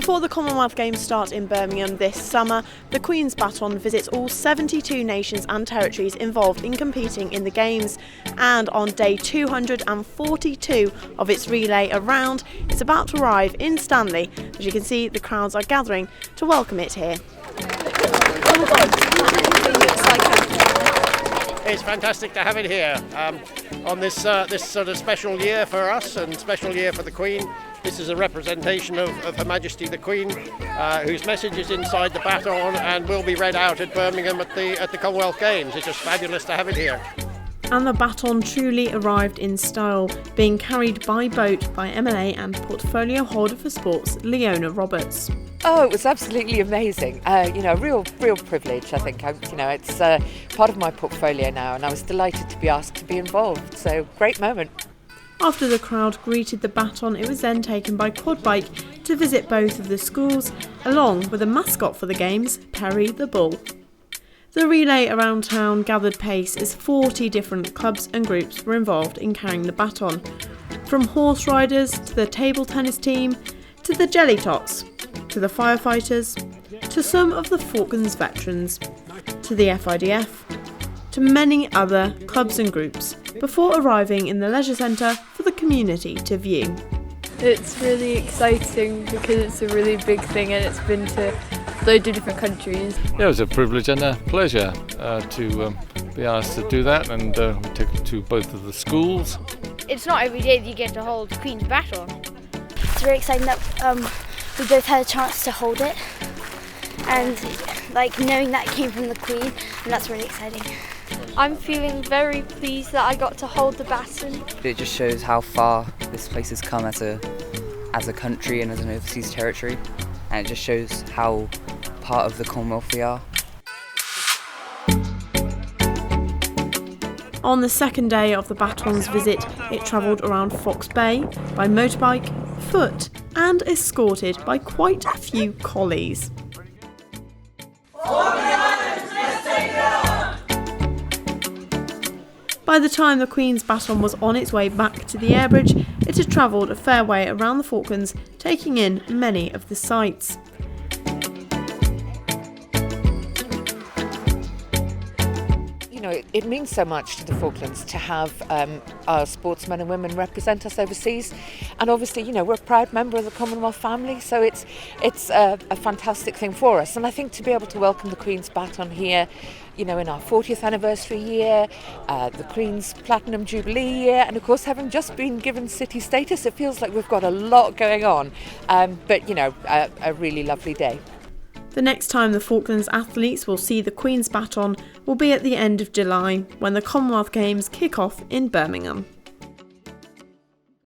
Before the Commonwealth Games start in Birmingham this summer, the Queen's Baton visits all 72 nations and territories involved in competing in the Games, and on day 242 of its relay around, it's about to arrive in Stanley. As you can see, the crowds are gathering to welcome it here. It's fantastic to have it here on this sort of special year for us and special year for the Queen. This is a representation of Her Majesty the Queen, whose message is inside the baton and will be read out at Birmingham at the Commonwealth Games. It's just fabulous to have it here. And the baton truly arrived in style, being carried by boat by MLA and portfolio holder for sports, Leona Roberts. Oh, it was absolutely amazing. A real privilege, I think. It's part of my portfolio now, and I was delighted to be asked to be involved. So, great moment. After the crowd greeted the baton, it was then taken by quad bike to visit both of the schools, along with a mascot for the Games, Perry the Bull. The relay around town gathered pace as 40 different clubs and groups were involved in carrying the baton. From horse riders to the table tennis team, to the jelly tots, to the firefighters, to some of the Falklands veterans, to the FIDF, to many other clubs and groups, before arriving in the leisure centre for the community to view. It's really exciting because it's a really big thing and it's been to loads of different countries. Yeah, it was a privilege and a pleasure to be asked to do that, and we took it to both of the schools. It's not every day that you get to hold the Queen's Baton. It's very exciting that we both had a chance to hold it, and knowing that it came from the Queen, and that's really exciting. I'm feeling very pleased that I got to hold the baton. It just shows how far this place has come as a country and as an overseas territory, and it just shows how part of the Commonwealth we are. On the second day of the baton's visit, it travelled around Fox Bay by motorbike, foot, and escorted by quite a few collies. By the time the Queen's Baton was on its way back to the airbridge, it had travelled a fair way around the Falklands, taking in many of the sights. It means so much to the Falklands to have our sportsmen and women represent us overseas, and obviously, we're a proud member of the Commonwealth family, so it's a fantastic thing for us. And I think to be able to welcome the Queen's Baton here, in our 40th anniversary year, the Queen's Platinum Jubilee year, and of course having just been given city status, it feels like we've got a lot going on, but a really lovely day. The next time the Falklands athletes will see the Queen's Baton will be at the end of July, when the Commonwealth Games kick off in Birmingham.